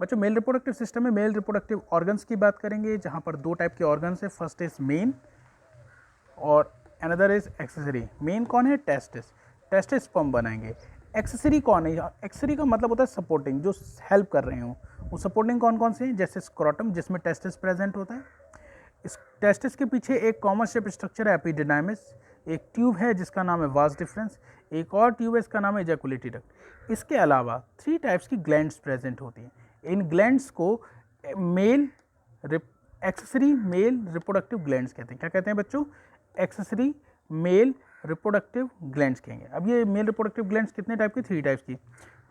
बच्चों male reproductive system में male reproductive organs की बात करेंगे, जहाँ पर दो टाइप के ऑर्गन्स है। फर्स्ट इज मेन और अनदर इज एक्सेसरी। मेन कौन है? टेस्टिस। टेस्टिस स्पर्म बनाएंगे। एक्सेसरी कौन है? एक्सेसरी का मतलब होता है सपोर्टिंग, जो हेल्प कर रहे हो। वो सपोर्टिंग कौन कौन से हैं? जैसे स्क्रोटम, जिसमें टेस्टिस प्रेजेंट होता है। इस टेस्टिस के पीछे एक कॉमन शेप स्ट्रक्चर है एपिडिडाइमिस, एक ट्यूब है जिसका नाम है वास डिफरेंस, एक और ट्यूब है इसका नाम है एजैकुलेटरी डक्ट। इसके अलावा 3 टाइप्स की ग्लैंड्स प्रेजेंट होती हैं। इन ग्लैंड्स को male accessory male reproductive glands कहते हैं। क्या कहते हैं बच्चों? एक्सेसरी मेल रिप्रोडक्टिव ग्लैंड्स कहेंगे। अब ये मेल रिप्रोडक्टिव ग्लैंड्स कितने टाइप की? 3 टाइप्स की।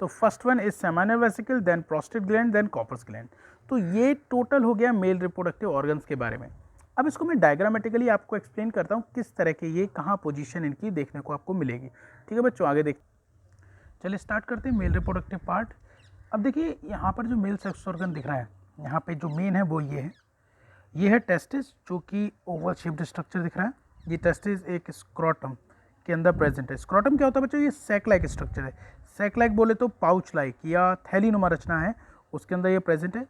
तो first one is seminal vesicle, then prostate gland, then corpus gland. तो ये टोटल हो गया मेल रिप्रोडक्टिव ऑर्गन्स के बारे में। अब इसको मैं डायग्रामेटिकली आपको एक्सप्लेन करता हूँ किस तरह के ये कहाँ पोजीशन इनकी देखने को आपको मिलेगी। ठीक है बच्चों, आगे देख चलिए स्टार्ट करते हैं मेल रिप्रोडक्टिव पार्ट। अब देखिए यहाँ पर जो मेल सेक्स ऑर्गन दिख रहा है, यहाँ पे जो मेन है वो ये है टेस्टिस, जो कि ओवल शेप्ड स्ट्रक्चर दिख रहा है। ये टेस्टिस एक स्क्रोटम के अंदर प्रेजेंट है। स्क्रोटम क्या होता है बच्चों? ये सैक लाइक स्ट्रक्चर है। सैक लाइक बोले तो पाउच लाइक या थैली नुमा रचना है, उसके अंदर ये प्रेजेंट है।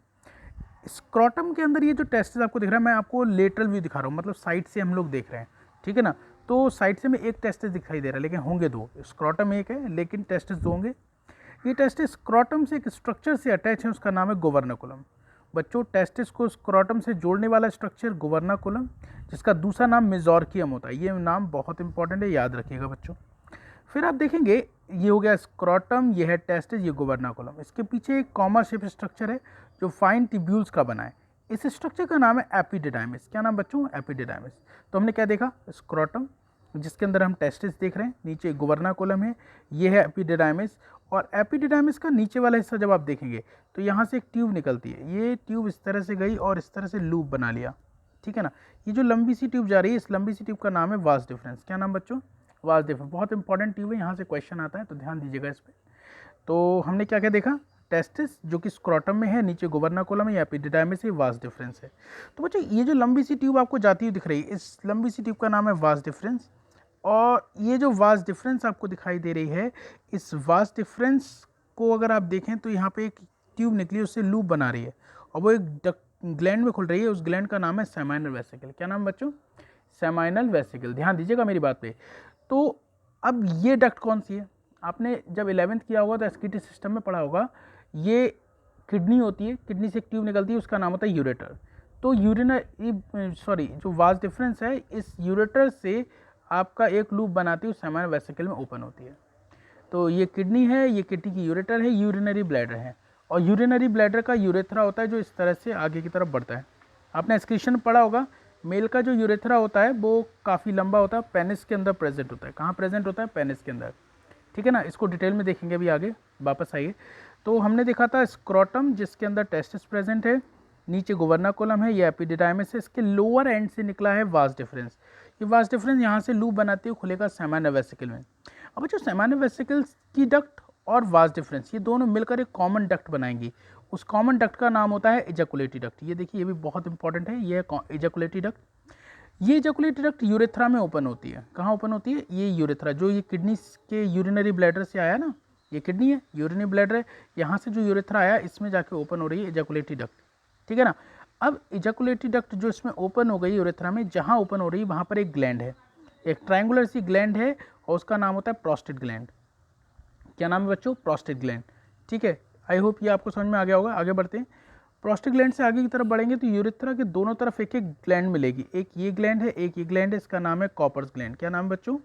स्क्रोटम के अंदर ये जो टेस्टिस आपको दिख रहा है, मैं आपको लेटरल व्यू दिखा रहा हूँ, मतलब साइड से हम लोग देख रहे हैं। ठीक है ना? तो साइड से में एक टेस्टिस दिखाई दे रहा है, लेकिन होंगे 2। स्क्रोटम एक है लेकिन टेस्टिस 2 होंगे। ये टेस्टिस स्क्रोटम से एक स्ट्रक्चर से अटैच है, उसका नाम है गोवर्नाकुलम। बच्चों टेस्टिस को स्क्रोटम से जोड़ने वाला स्ट्रक्चर गोवर्नाकुलम, जिसका दूसरा नाम मेजोर्कियम होता है। ये नाम बहुत इंपॉर्टेंट है, याद रखिएगा बच्चों। फिर आप देखेंगे ये हो गया स्क्रोटम, ये है टेस्टिस, ये गोवर्नाकुलम। इसके पीछे एक कॉमा शेप स्ट्रक्चर है जो फाइन ट्यूब्यूल्स का बना है। इस स्ट्रक्चर का नाम है एपिडिडाइमिस। क्या नाम बच्चों? एपिडिडाइमिस। तो हमने क्या देखा? स्क्रोटम, जिसके अंदर हम टेस्टिस देख रहे हैं, नीचे गोवर्नाकुलम है, ये है एपिडिडाइमिस। और एपिडिडाइमिस का नीचे वाला हिस्सा जब आप देखेंगे तो यहाँ से एक ट्यूब निकलती है। ये ट्यूब इस तरह से गई और इस तरह से लूप बना लिया। ठीक है ना? ये जो लंबी सी ट्यूब जा रही है, इस लंबी सी ट्यूब का नाम है वास डिफरेंस। क्या नाम बच्चों? Vas deferens. बहुत इंपॉर्टेंट ट्यूब है, यहाँ से क्वेश्चन आता है तो ध्यान दीजिएगा इस पर। तो हमने क्या क्या देखा? टेस्टिस जो कि स्क्रोटम में है, नीचे गोवर्नाकुलम है, या एपिडिडाइमिस है, वास डिफरेंस है। तो बच्चों ये जो लंबी सी ट्यूब आपको जाती हुई दिख रही है, इस लंबी सी ट्यूब का नाम है वास डिफरेंस। और ये जो वास डिफरेंस आपको दिखाई दे रही है, इस वास डिफरेंस को अगर आप देखें तो यहाँ पे एक ट्यूब निकली, उससे लूप बना रही है और वो एक ग्लैंड में खुल रही है। उस ग्लैंड का नाम है सेमाइनल वेसिकल। क्या नाम बच्चों? Seminal vesicle. ध्यान दीजिएगा मेरी बात पे। तो अब ये डक्ट कौन सी है? आपने जब 11th किया होगा तो एसकीटी सिस्टम में पढ़ा होगा। ये किडनी होती है, किडनी से एक ट्यूब निकलती है, उसका नाम होता है यूरेटर। तो जो वास डिफरेंस है, इस यूरेटर से आपका एक लूप बनाती है, उस सेमाइनल वेसिकल में ओपन होती है। तो ये किडनी है, ये किडनी की यूरेटर है, यूरिनरी ब्लैडर है। और यूरिनरी ब्लैडर का यूरेथ्रा होता है जो इस तरह से आगे की तरफ बढ़ता है। आपने एक्सक्रीशन पढ़ा होगा, मेल का जो यूरेथ्रा होता है वो काफ़ी लंबा होता है, पेनिस के अंदर प्रेजेंट होता है। कहाँ प्रेजेंट होता है? पेनिस के अंदर। ठीक है ना? इसको डिटेल में देखेंगे अभी आगे, वापस आइए। तो हमने देखा था स्क्रोटम, जिसके अंदर टेस्टिस प्रेजेंट है, नीचे गोवर्नाकुलम है, ये एपिडिडाइमिस है, इसके लोअर एंड से निकला है वास डिफरेंस। ये वास डिफरेंस यहाँ से लूप बनाते हुए खुलेगा सेमाइनल वेसिकल में। अब जो सेमाइनल वेसिकल्स की डक्ट और वास डिफरेंस, ये दोनों मिलकर एक कॉमन डक्ट बनाएंगी। उस कॉमन डक्ट का नाम होता है एजैकुलेटरी डक्ट। ये देखिए, ये भी बहुत इंपॉर्टेंट है, ये है एजैकुलेटरी डक्ट। ये एजैकुलेटरी डक्ट यूरेथ्रा में ओपन होती है। कहाँ ओपन होती है? ये यूरेथ्रा, जो ये किडनी के यूरिनरी ब्लैडर से आया ना, ये किडनी है, यूरिनरी ब्लैडर है, यहाँ से जो यूरेथ्रा आया इसमें जाके ओपन हो रही है एजैकुलेटरी डक्ट। ठीक है ना? अब एजैकुलेटरी डक्ट जो इसमें ओपन हो गई यूरेथ्रा में, जहाँ ओपन हो रही है वहाँ पर एक ग्लैंड है, एक ट्रायंगुलर सी ग्लैंड है, और उसका नाम होता है प्रोस्टेट ग्लैंड। क्या नाम है बच्चों? Prostate gland. ठीक है, आई होप ये आपको समझ में आ गया होगा। आगे बढ़ते हैं। प्रोस्टेट ग्लैंड से आगे की तरफ बढ़ेंगे तो यूरेथ्रा के दोनों तरफ एक एक ग्लैंड मिलेगी। एक ये ग्लैंड है, एक ये ग्लैंड है, इसका नाम है कॉपर्स ग्लैंड। क्या नाम है बच्चों?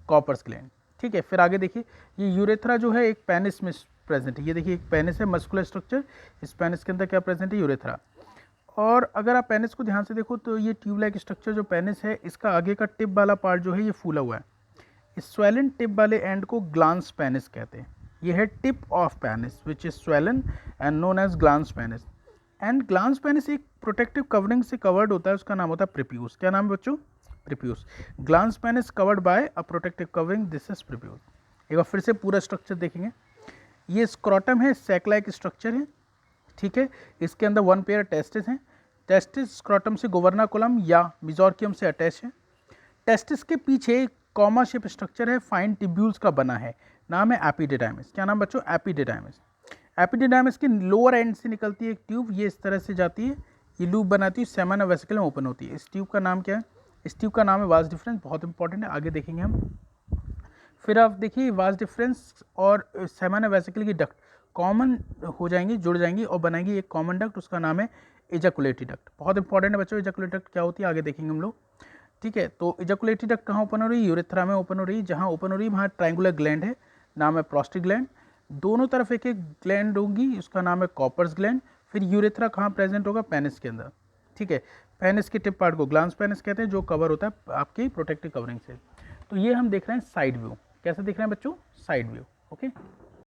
Cowper's gland. ठीक है, फिर आगे देखिए, ये यूरेथ्रा जो है एक पेनिस में प्रेजेंट है। ये देखिए एक पेनिस है, मस्कुलर स्ट्रक्चर, इस पेनिस के अंदर क्या प्रेजेंट है? यूरेथ्रा। और अगर आप पेनिस को ध्यान से देखो तो ये ट्यूब लाइक स्ट्रक्चर जो पेनिस है, इसका आगे का टिप वाला पार्ट जो है ये फूला हुआ है। इस स्वेलन टिप वाले एंड को ग्लांस पेनिस कहते हैं। ये है tip of penis which is swollen and known as glans penis. And glans penis एक प्रोटेक्टिव कवरिंग से कवर्ड होता है, उसका नाम होता है प्रिप्यूस। क्या नाम है बच्चों? Prepuce. Glans penis covered by a protective covering, this is prepuce. एक बार फिर से पूरा स्ट्रक्चर देखेंगे। ये स्क्रोटम है, सैक लाइक स्ट्रक्चर है। ठीक है, इसके अंदर 1 पेयर टेस्टिस हैं। टेस्टिस स्क्रोटम से गोवर्नाकुलम या मेजोर्कियम से अटैच है। टेस्टिस के पीछे कॉमा शेप स्ट्रक्चर है, फाइन ट्यूब्यूल्स का बना है, नाम है एपिडिडाइमिस। क्या नाम बच्चों? एपिडिडाइमिस। एपिडिडाइमिस के लोअर एंड से निकलती है एक ट्यूब, ये इस तरह से जाती है, ये लूप बनाती है, सेमिनल वेसिकल में ओपन होती है। इस ट्यूब का नाम क्या है? इस ट्यूब का नाम है वास डिफरेंस, बहुत इंपॉर्टेंट है, आगे देखेंगे हम। फिर आप देखिए वास डिफरेंस और सेमिनल वेसिकल की डक्ट कॉमन हो जाएंगी, जुड़ जाएंगी और बनाएंगी एक कॉमन डक्ट, उसका नाम है एजाकुलेटरी डक्ट। बहुत इंपॉर्टेंट है बच्चों, एजाकुलेटरी डक्ट क्या होती है आगे देखेंगे हम लोग, ठीक है। तो एजाकुलेटरी डक्ट कहाँ ओपन हो रही है? यूरेथ्रा में ओपन हो रही है। जहाँ ओपन हो रही है वहाँ ट्रायंगुलर ग्लैंड है, नाम है प्रोस्टेट ग्लैंड, दोनों तरफ एक एक ग्लैंड होगी, उसका नाम है कॉपर्स ग्लैंड। फिर यूरेथ्रा कहाँ प्रेजेंट होगा? पेनिस के अंदर, ठीक है। पेनिस के टिप पार्ट को ग्लांस पेनिस कहते हैं, जो कवर होता है आपकी प्रोटेक्टिव कवरिंग से। तो ये हम देख रहे हैं साइड व्यू, कैसे देख रहे हैं बच्चों? Side view, okay.